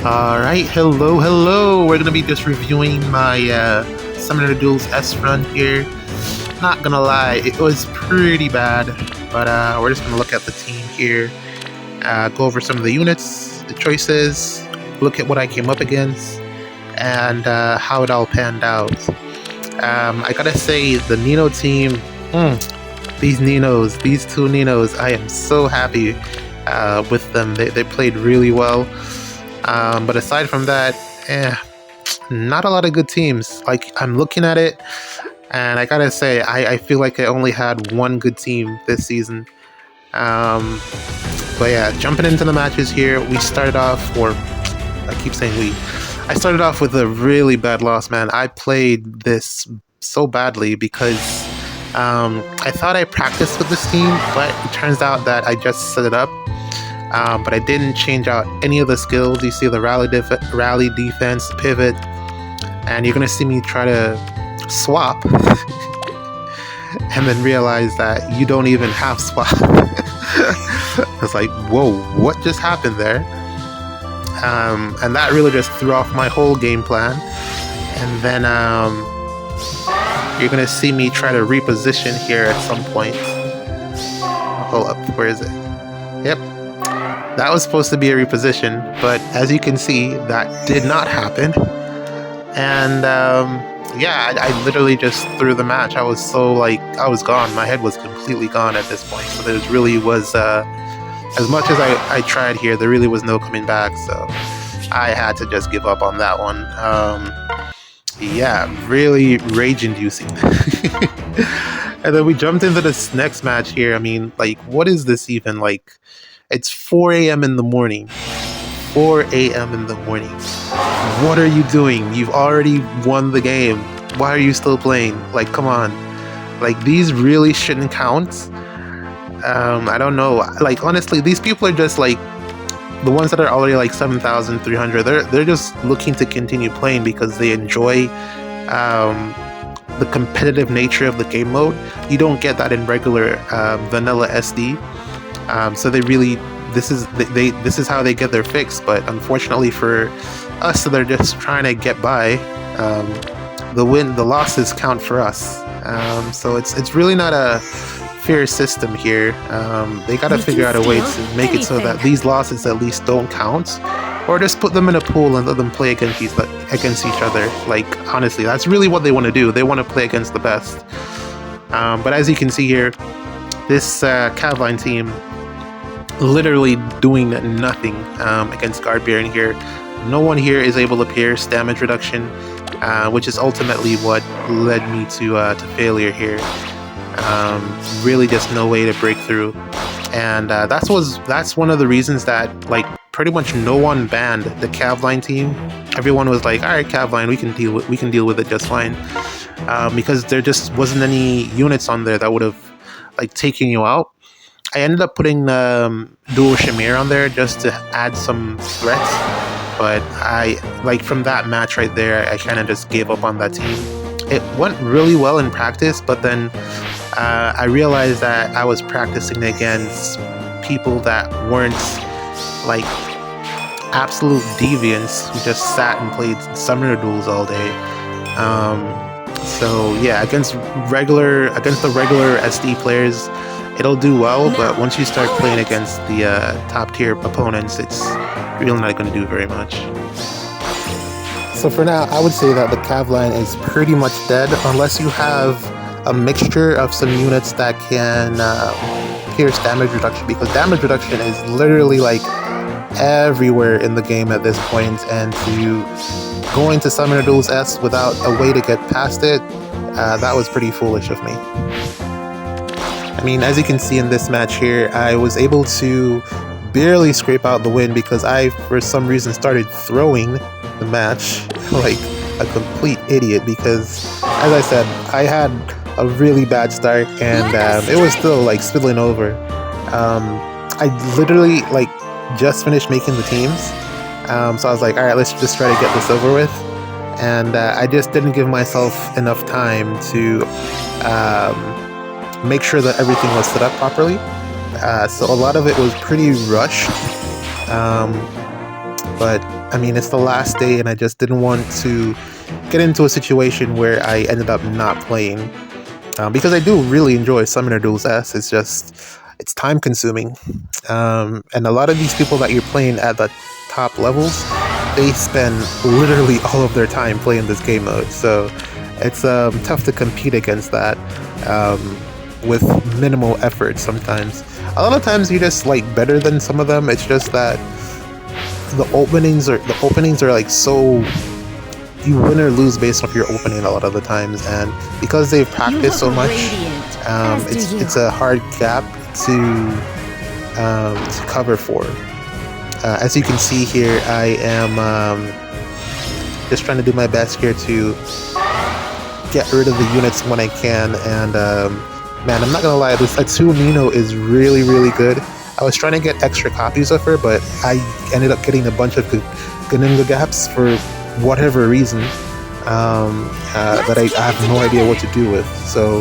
Alright, hello. We're gonna be just reviewing my Summoner Duels S run here. Not gonna lie, it was pretty bad, but we're just gonna look at the team here, go over some of the units, the choices, look at what I came up against, and how it all panned out. I gotta say, the Nino team, these two Ninos, I am so happy with them. They played really well. But aside from that, not a lot of good teams. Like, I'm looking at it, and I gotta say, I feel like I only had one good team this season. Um, but yeah, jumping into the matches here, we started off, or I keep saying we. I started off with a really bad loss, man. I played this so badly because I thought I practiced with this team, but it turns out that I just set it up. But I didn't change out any of the skills. You see the rally defense, pivot, and you're gonna see me try to swap, and then realize that you don't even have swap. It's like, whoa, what just happened there? And that really just threw off my whole game plan. And then you're gonna see me try to reposition here at some point. Hold up, where is it? Yep. That was supposed to be a reposition, but as you can see, that did not happen. And yeah, I literally just threw the match. I was I was gone. My head was completely gone at this point. So there really was, as much as I tried here, there really was no coming back. So I had to just give up on that one. Yeah, really rage-inducing. And then we jumped into this next match here. I mean, like, what is this even? Like, it's 4 a.m. in the morning. 4 a.m. in the morning. What are you doing? You've already won the game. Why are you still playing? Like, come on. Like, these really shouldn't count. I don't know. Like, honestly, these people are just like the ones that are already like 7,300. They're just looking to continue playing because they enjoy the competitive nature of the game mode. You don't get that in regular vanilla SD. So they really, this is how they get their fix. But unfortunately for us, they're just trying to get by. The losses count for us. So it's really not a fair system here. They got to figure out a way to make it so that these losses at least don't count, or just put them in a pool and let them play against each other. Like, honestly, that's really what they want to do. They want to play against the best. But as you can see here, this Cavline team literally doing nothing against Guard Baron here. No one here is able to pierce damage reduction, which is ultimately what led me to failure here. Really just no way to break through, and that's one of the reasons that, like, pretty much no one banned the Cavline team. Everyone was like, all right, Cavline, we can deal with it just fine, because there just wasn't any units on there that would have like taken you out. I ended up putting Dual Shamir on there just to add some threats, but from that match right there, I kind of just gave up on that team. It went really well in practice, but then I realized that I was practicing against people that weren't like absolute deviants who just sat and played Summoner Duels all day. So yeah, against the regular SD players, it'll do well, but once you start playing against the top tier opponents, it's really not going to do very much. So for now, I would say that the Cavline is pretty much dead, unless you have a mixture of some units that can pierce damage reduction, because damage reduction is literally like everywhere in the game at this point, and to go into Summoner Duels S without a way to get past it, that was pretty foolish of me. I mean, as you can see in this match here, I was able to barely scrape out the win because I, for some reason, started throwing the match like a complete idiot, because, as I said, I had a really bad start, and it was still like spilling over. I literally like just finished making the teams, so I was like, all right, let's just try to get this over with, and I just didn't give myself enough time to make sure that everything was set up properly. So a lot of it was pretty rushed. But I mean, it's the last day, and I just didn't want to get into a situation where I ended up not playing. Because I do really enjoy Summoner Duels S. It's just, it's time consuming. And a lot of these people that you're playing at the top levels, they spend literally all of their time playing this game mode. So it's tough to compete against that with minimal effort sometimes. A lot of times you're just like better than some of them. It's just that the openings are like so, you win or lose based off your opening a lot of the times, and because they've practiced so much, it's a hard gap to cover for. As you can see here, I am just trying to do my best here to get rid of the units when I can, and man, I'm not gonna lie, this Atsu Nino is really, really good. I was trying to get extra copies of her, but I ended up getting a bunch of Ganinga gaps for whatever reason that I have no idea what to do with. So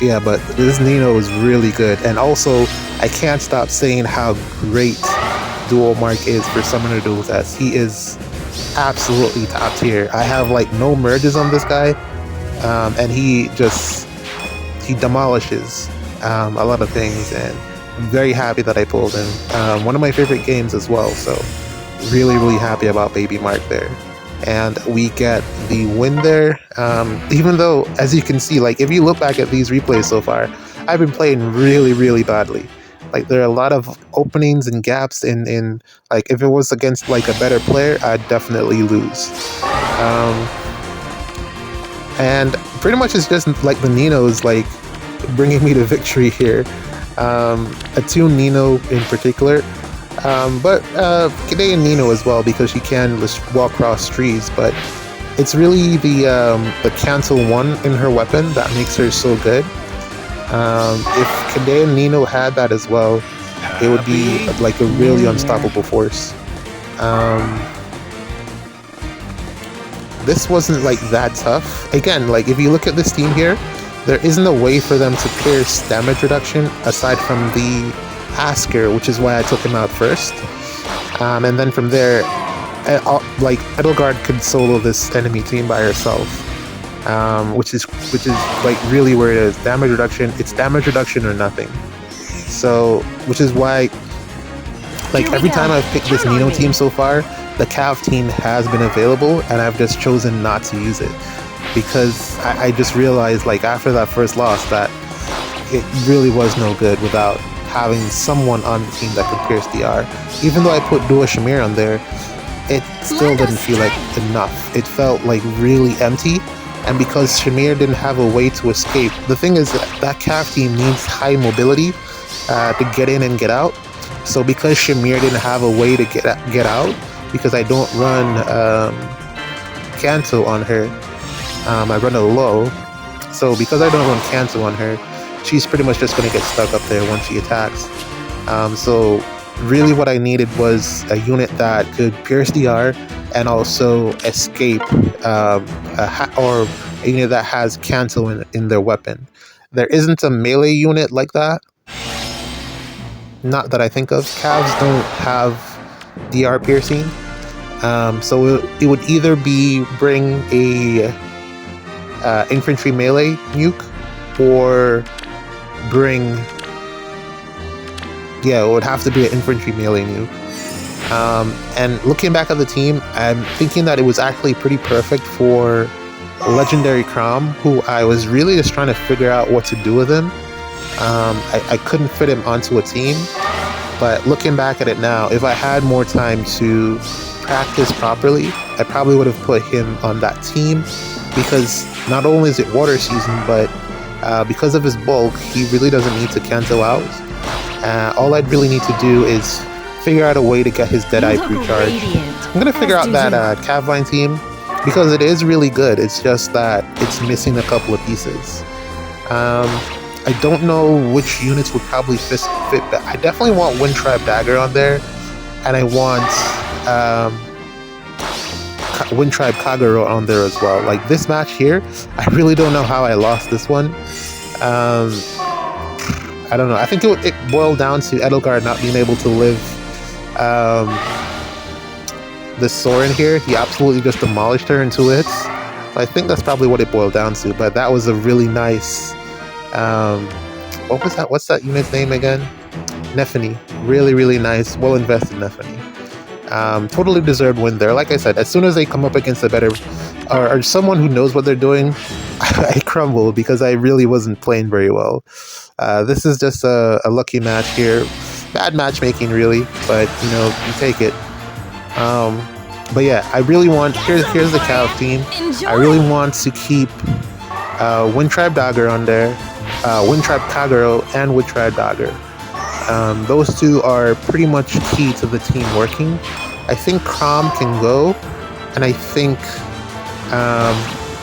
yeah, but this Nino is really good, and also I can't stop saying how great Dual Mark is for Summoner Duels S. He is absolutely top tier. I have like no merges on this guy, and he demolishes a lot of things, and I'm very happy that I pulled him. One of my favorite games as well, so really, really happy about Baby Mark there. And we get the win there, even though, as you can see, like if you look back at these replays so far, I've been playing really, really badly. Like there are a lot of openings and gaps in like if it was against like a better player, I'd definitely lose. And pretty much it's just like the Nino's like bringing me to victory here. Attune Nino in particular, but Canadian Nino as well, because she can just walk across trees. But it's really the cancel 1 in her weapon that makes her so good. If Canadian Nino had that as well, it would be like a really unstoppable force. This wasn't like that tough. Again, like if you look at this team here, there isn't a way for them to pierce damage reduction aside from the Asker, which is why I took him out first. And then from there, like Edelgard could solo this enemy team by herself, which is like really where it is. Damage reduction, it's damage reduction or nothing. So, which is why, like every time I've picked this Nino team so far, the Cav team has been available, and I've just chosen not to use it. Because I just realized, like after that first loss, that it really was no good without having someone on the team that could pierce DR. Even though I put Dua Shamir on there, it still didn't feel like enough. It felt like really empty, and because Shamir didn't have a way to escape, the thing is that Cav team needs high mobility to get in and get out. So because Shamir didn't have a way to get out, because I don't run Kanto on her, I run a low, so because I don't run cancel on her, she's pretty much just going to get stuck up there once she attacks. So really what I needed was a unit that could pierce DR and also escape, or a unit that has cancel in their weapon. There isn't a melee unit like that, not that I think of. Cavs don't have DR piercing, so it would either be bring a infantry melee nuke, or bring, yeah, it would have to be an infantry melee nuke. And looking back at the team, I'm thinking that it was actually pretty perfect for Legendary Crom, who I was really just trying to figure out what to do with him. I couldn't fit him onto a team, but looking back at it now, if I had more time to practice properly, I probably would have put him on that team, because not only is it water season, but because of his bulk, he really doesn't need to cancel out. All I'd really need to do is figure out a way to get his Deadeye pre-charge. I'm going to figure out that Cavline team, because it is really good. It's just that it's missing a couple of pieces. I don't know which units would probably fit, but I definitely want Wind Tribe Dagger on there, and I want Wind Tribe Kagero on there as well. Like this match here, I really don't know how I lost this one. I don't know. I think it boiled down to Edelgard not being able to live Um, the Soren here, he absolutely just demolished her in 2 hits. So I think that's probably what it boiled down to. But that was a really nice. What was that? What's that unit's name again? Nephany. Really, really nice. Well invested Nephany. Totally deserved win there. Like I said, as soon as they come up against a better or someone who knows what they're doing, I crumble because I really wasn't playing very well. This is just a lucky match here. Bad matchmaking, really, but you know, you take it. But yeah, I really want. Here's the cow team. I really want to keep Wind Tribe Dagger on there, Wind Tribe Kagero, and Wind Tribe Dagger. Those two are pretty much key to the team working. I think Crom can go, and I think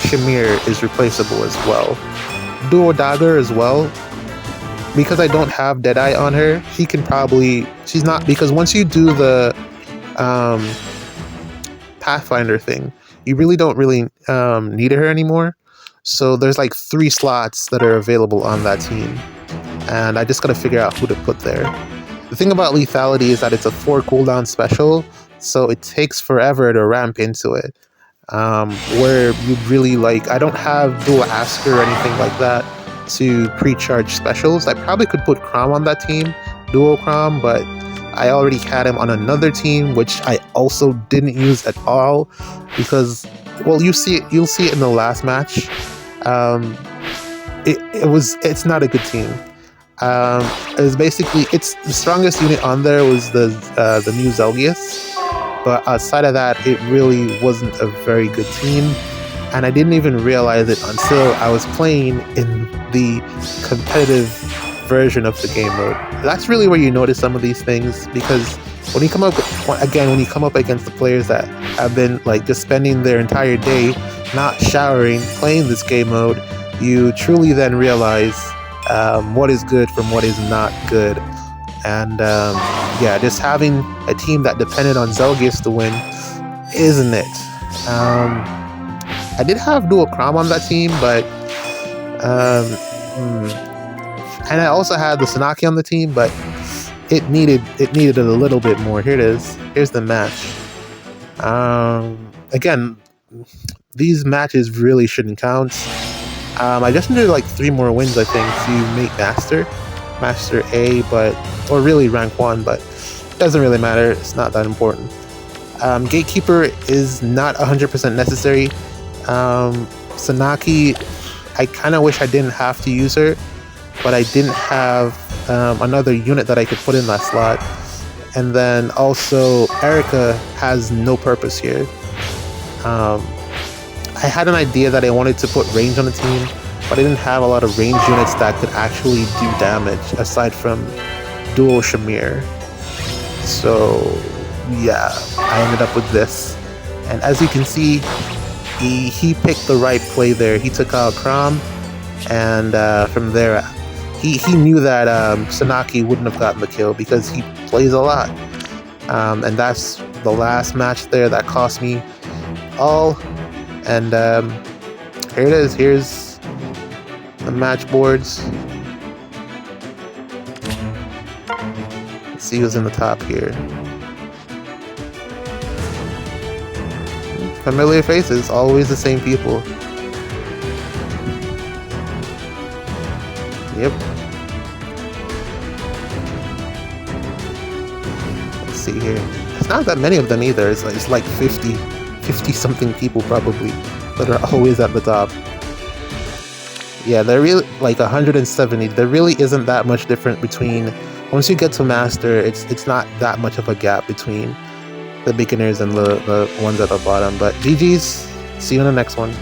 Shamir is replaceable as well. Duo Dagger as well, because I don't have Deadeye on her. She can probably. She's not, because once you do the Pathfinder thing, you really don't need her anymore. So there's like 3 slots that are available on that team, and I just gotta figure out who to put there. The thing about lethality is that it's a 4 cooldown special, so it takes forever to ramp into it. Where you'd really I don't have dual Asker or anything like that to pre-charge specials. I probably could put Crom on that team, dual Crom, but I already had him on another team, which I also didn't use at all because, well, you'll see it in the last match. It's not a good team. It was basically, it's the strongest unit on there was the new Zelgius, but outside of that, it really wasn't a very good team, and I didn't even realize it until I was playing in the competitive version of the game mode. That's really where you notice some of these things, because when you come up against the players that have been just spending their entire day not showering, playing this game mode, you truly then realize what is good from what is not good. And yeah, just having a team that depended on Zelgius to win, isn't it? I did have dual Crom on that team, but and I also had the Sanaki on the team, but it needed a little bit more. Here it is. Here's the match. Again, these matches really shouldn't count. I just needed 3 more wins, I think, to make Master A, or really rank 1, but it doesn't really matter. It's not that important. Gatekeeper is not 100% necessary. Sanaki, I kind of wish I didn't have to use her, but I didn't have another unit that I could put in that slot. And then also, Erica has no purpose here. I had an idea that I wanted to put range on the team, but I didn't have a lot of range units that could actually do damage aside from dual Shamir. So yeah, I ended up with this. And as you can see, he picked the right play there. He took out Crom, and from there, he knew that Sanaki wouldn't have gotten the kill because he plays a lot. And that's the last match there that cost me all. And here it is. Here's the match boards. Let's see who's in the top here. Familiar faces, always the same people. Yep. Let's see here. It's not that many of them either. It's like 50 something people probably that are always at the top. Yeah, they're really 170. There really isn't that much different between. Once you get to master, it's not that much of a gap between the beginners and the ones at the bottom. But GG's. See you in the next one.